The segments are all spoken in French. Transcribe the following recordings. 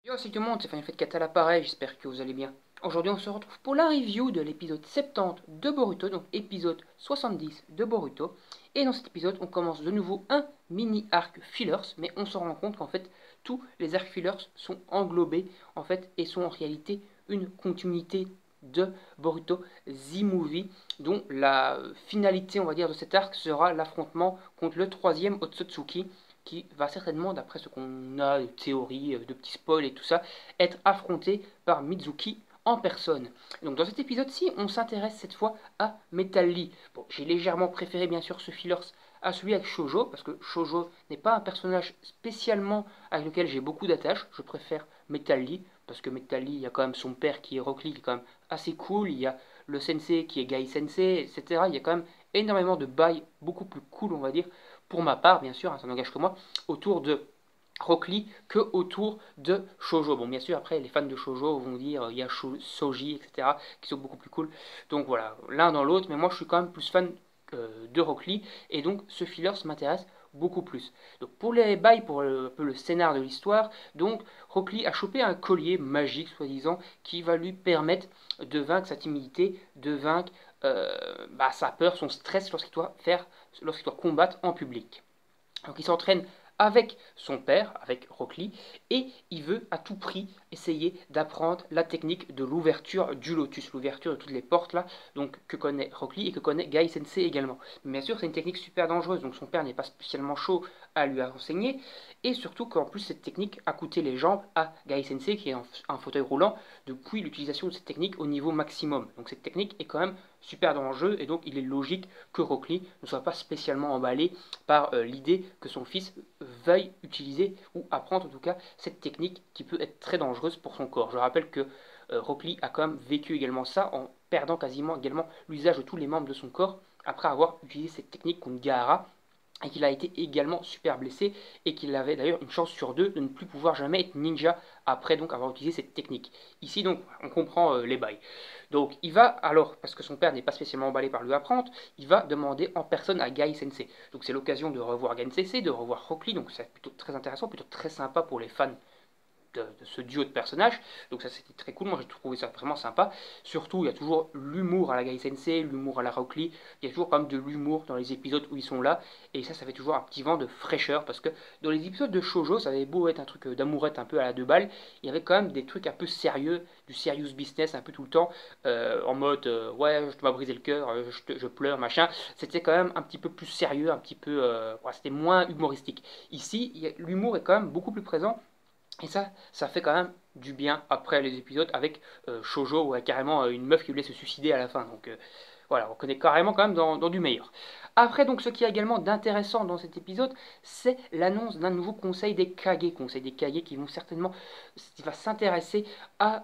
Yo, salut tout le monde, c'est Final Fight 4 à l'appareil, j'espère que vous allez bien. Aujourd'hui, on se retrouve pour la review de l'épisode 70 de Boruto, donc épisode 70 de Boruto. Et dans cet épisode, on commence de nouveau un mini arc fillers, mais on se rend compte qu'en fait, tous les arcs fillers sont englobés, en fait, et sont en réalité une continuité de Boruto The Movie, dont la finalité, on va dire, de cet arc sera l'affrontement contre le troisième Otsutsuki, qui va certainement, d'après ce qu'on a, de théories, de petits spoils et tout ça, être affronté par Mizuki en personne. Donc dans cet épisode-ci, on s'intéresse cette fois à Metal Lee. Bon, j'ai légèrement préféré bien sûr ce fillers à celui avec Shoujo, parce que Shoujo n'est pas un personnage spécialement avec lequel j'ai beaucoup d'attaches. Je préfère Metal Lee, parce que Metal Lee, il y a quand même son père qui est Rock Lee, qui est quand même assez cool, il y a le sensei qui est Gai Sensei, etc. Il y a quand même énormément de bails beaucoup plus cool, on va dire, pour ma part, bien sûr, hein, ça n'engage que moi, autour de Rock Lee que autour de Shoujo. Bon, bien sûr, après, les fans de Shoujo vont dire il y a Soji, etc., qui sont beaucoup plus cool. Donc voilà, l'un dans l'autre, mais moi je suis quand même plus fan de Rock Lee, et donc ce filler m'intéresse beaucoup plus. Donc pour les bails, pour un peu le scénar de l'histoire, donc Rock Lee a chopé un collier magique, soi-disant, qui va lui permettre de vaincre sa timidité, de vaincre sa peur, son stress lorsqu'il doit combattre en public. Donc il s'entraîne avec son père, avec Rock Lee, et il veut à tout prix essayer d'apprendre la technique de l'ouverture du lotus, l'ouverture de toutes les portes là, donc que connaît Rock Lee et que connaît Gai Sensei également. Mais bien sûr, c'est une technique super dangereuse, donc son père n'est pas spécialement chaud à lui enseigner, et surtout qu'en plus cette technique a coûté les jambes à Gai Sensei, qui est un fauteuil roulant, depuis l'utilisation de cette technique au niveau maximum. Donc cette technique est quand même super dangereuse, et donc il est logique que Rock Lee ne soit pas spécialement emballé par l'idée que son fils veuille utiliser ou apprendre en tout cas cette technique qui peut être très dangereuse pour son corps. Je rappelle que Rock Lee a quand même vécu également ça en perdant quasiment également l'usage de tous les membres de son corps après avoir utilisé cette technique contre Gaara, et qu'il a été également super blessé, et qu'il avait d'ailleurs une chance sur deux de ne plus pouvoir jamais être ninja après donc avoir utilisé cette technique. Ici donc on comprend les bails. Donc il va alors, parce que son père n'est pas spécialement emballé par lui apprendre, il va demander en personne à Gai Sensei. Donc c'est l'occasion de revoir Gai Sensei, de revoir Rock Lee, donc c'est plutôt très intéressant, plutôt très sympa pour les fans de ce duo de personnages. Donc ça c'était très cool, moi j'ai trouvé ça vraiment sympa. Surtout il y a toujours l'humour à la Gai Sensei, l'humour à la Rock Lee, il y a toujours quand même de l'humour dans les épisodes où ils sont là, et ça fait toujours un petit vent de fraîcheur, parce que dans les épisodes de Shoujo, ça avait beau être un truc d'amourette un peu à la deux balles, il y avait quand même des trucs un peu sérieux, du serious business un peu tout le temps, en mode ouais je m'as brisé le cœur, je pleure, machin. C'était quand même un petit peu plus sérieux, un petit peu, c'était moins humoristique. Ici, l'humour est quand même beaucoup plus présent, et ça fait quand même du bien après les épisodes avec Shoujo, où il y a carrément une meuf qui voulait se suicider à la fin. Donc voilà, on connaît carrément quand même dans du meilleur. Après, donc, ce qui est également d'intéressant dans cet épisode, c'est l'annonce d'un nouveau conseil des Kage qui vont certainement, qui va s'intéresser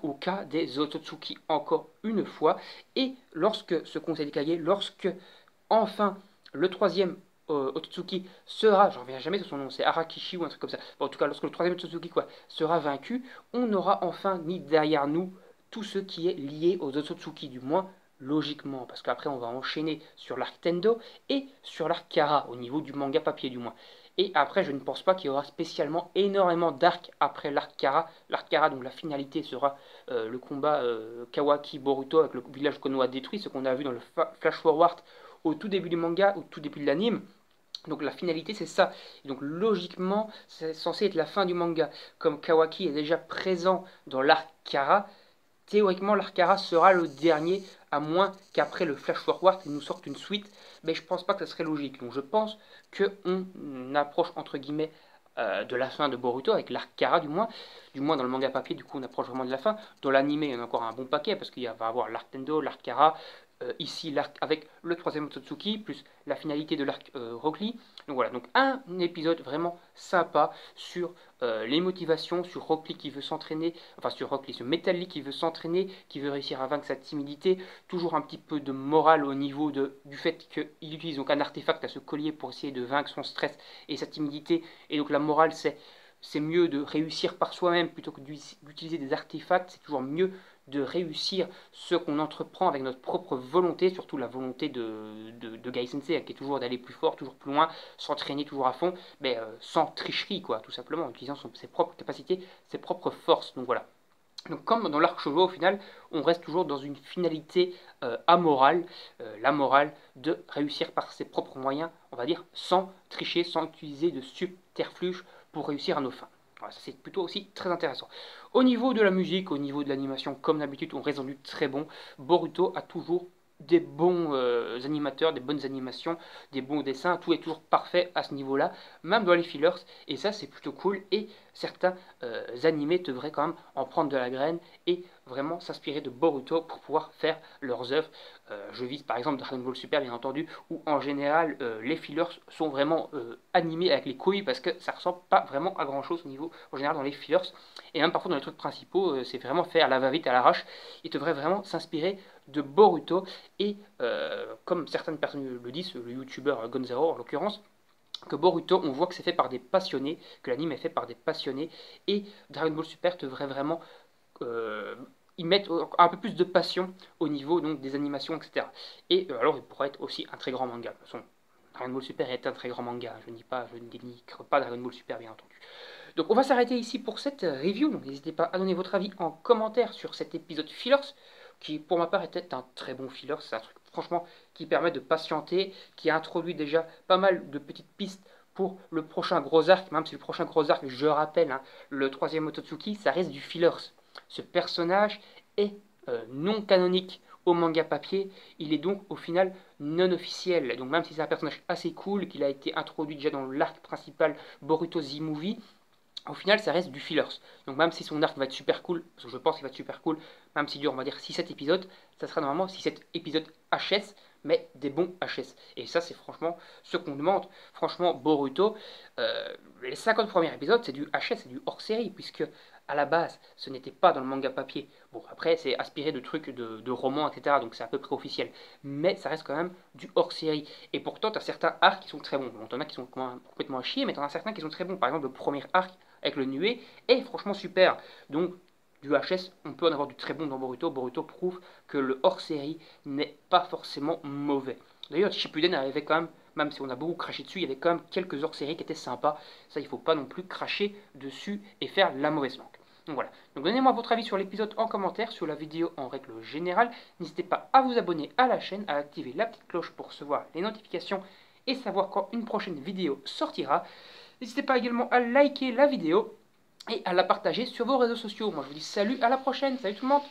au cas des Otsutsuki encore une fois. Et lorsque ce conseil des Kage, lorsque enfin le troisième Otsutsuki sera, je ne reviens jamais sur son nom, c'est Arakishi ou un truc comme ça. Bon, en tout cas, lorsque le troisième Otsutsuki sera vaincu, on aura enfin mis derrière nous tout ce qui est lié aux Otsutsuki, du moins logiquement, parce qu'après on va enchaîner sur l'arc Tendo et sur l'arc Kara, au niveau du manga papier du moins. Et après, je ne pense pas qu'il y aura spécialement énormément d'arcs après l'arc Kara. L'arc Kara, donc la finalité sera le combat Kawaki-Boruto avec le village Konoha détruit, ce qu'on a vu dans le flash forward au tout début du manga, au tout début de l'anime. Donc la finalité c'est ça. Et donc logiquement c'est censé être la fin du manga. Comme Kawaki est déjà présent dans l'arc Kara, théoriquement l'arc Kara sera le dernier, à moins qu'après le flash forward il nous sorte une suite. Mais je pense pas que ça serait logique. Donc je pense qu'on approche entre guillemets de la fin de Boruto, avec l'arc Kara du moins dans le manga papier, du coup on approche vraiment de la fin. Dans l'anime il y en a encore un bon paquet, parce qu'il va y avoir l'arc Tendo, l'arc Kara, ici l'arc avec le troisième Otsutsuki, plus la finalité de l'arc Rock Lee. Donc voilà, donc un épisode vraiment sympa sur les motivations, sur Rock Lee qui veut s'entraîner, enfin sur Rock Lee, ce Metal Lee qui veut s'entraîner, qui veut réussir à vaincre sa timidité, toujours un petit peu de morale au niveau du fait qu'il utilise donc un artefact à ce collier pour essayer de vaincre son stress et sa timidité, et donc la morale c'est c'est mieux de réussir par soi-même plutôt que d'utiliser des artefacts. C'est toujours mieux de réussir ce qu'on entreprend avec notre propre volonté, surtout la volonté de Guy Sensei, qui est toujours d'aller plus fort, toujours plus loin, s'entraîner toujours à fond, mais sans tricherie, quoi, tout simplement, en utilisant ses propres capacités, ses propres forces. Donc voilà. Donc comme dans l'arc Shoujo, au final, on reste toujours dans une finalité amorale, la morale de réussir par ses propres moyens, on va dire, sans tricher, sans utiliser de subterfuge pour réussir à nos fins. Voilà, ça c'est plutôt aussi très intéressant. Au niveau de la musique, au niveau de l'animation, comme d'habitude, on reste dans du très bon. Boruto a toujours des bons animateurs, des bonnes animations, des bons dessins, tout est toujours parfait à ce niveau-là, même dans les fillers, et ça c'est plutôt cool, et certains animés devraient quand même en prendre de la graine et vraiment s'inspirer de Boruto pour pouvoir faire leurs œuvres. Je vise par exemple Dragon Ball Super bien entendu, où en général les fillers sont vraiment animés avec les couilles parce que ça ressemble pas vraiment à grand chose au niveau en général dans les fillers, et même parfois dans les trucs principaux c'est vraiment fait à la va-vite, à l'arrache. Ils devraient vraiment s'inspirer de Boruto, et comme certaines personnes le disent, le youtubeur Gonzalo en l'occurrence, que Boruto, on voit que c'est fait par des passionnés, que l'anime est fait par des passionnés, et Dragon Ball Super devrait vraiment y mettre un peu plus de passion au niveau donc, des animations, etc. Et alors il pourrait être aussi un très grand manga. De toute façon, Dragon Ball Super est un très grand manga, je ne dénigre pas Dragon Ball Super bien entendu. Donc on va s'arrêter ici pour cette review, donc n'hésitez pas à donner votre avis en commentaire sur cet épisode fillers, qui pour ma part était un très bon filler. C'est un truc franchement qui permet de patienter, qui a introduit déjà pas mal de petites pistes pour le prochain gros arc, même si le prochain gros arc, je rappelle, hein, le troisième Otsutsuki, ça reste du fillers. Ce personnage est non canonique au manga papier, il est donc au final non officiel. Donc même si c'est un personnage assez cool, qu'il a été introduit déjà dans l'arc principal Boruto The Movie, au final ça reste du fillers. Donc même si son arc va être super cool, parce que je pense qu'il va être super cool, même s'il dure on va dire 6-7 épisodes, ça sera normalement 6-7 épisodes HS, mais des bons HS. Et ça c'est franchement ce qu'on demande. Franchement Boruto, les 50 premiers épisodes c'est du HS, c'est du hors-série, puisque à la base ce n'était pas dans le manga papier. Bon après c'est aspiré de trucs de romans, etc. Donc c'est à peu près officiel. Mais ça reste quand même du hors-série. Et pourtant tu as certains arcs qui sont très bons. Bon, t'en as qui sont complètement à chier, mais t'en as certains qui sont très bons. Par exemple le premier arc avec le nuée est franchement super. Donc du HS, on peut en avoir du très bon dans Boruto. Boruto prouve que le hors-série n'est pas forcément mauvais. D'ailleurs, Shippuden arrivait quand même si on a beaucoup craché dessus, il y avait quand même quelques hors-séries qui étaient sympas. Ça, il ne faut pas non plus cracher dessus et faire la mauvaise langue. Donc voilà. Donc donnez-moi votre avis sur l'épisode en commentaire, sur la vidéo en règle générale. N'hésitez pas à vous abonner à la chaîne, à activer la petite cloche pour recevoir les notifications et savoir quand une prochaine vidéo sortira. N'hésitez pas également à liker la vidéo et à la partager sur vos réseaux sociaux. Moi je vous dis salut, à la prochaine, salut tout le monde.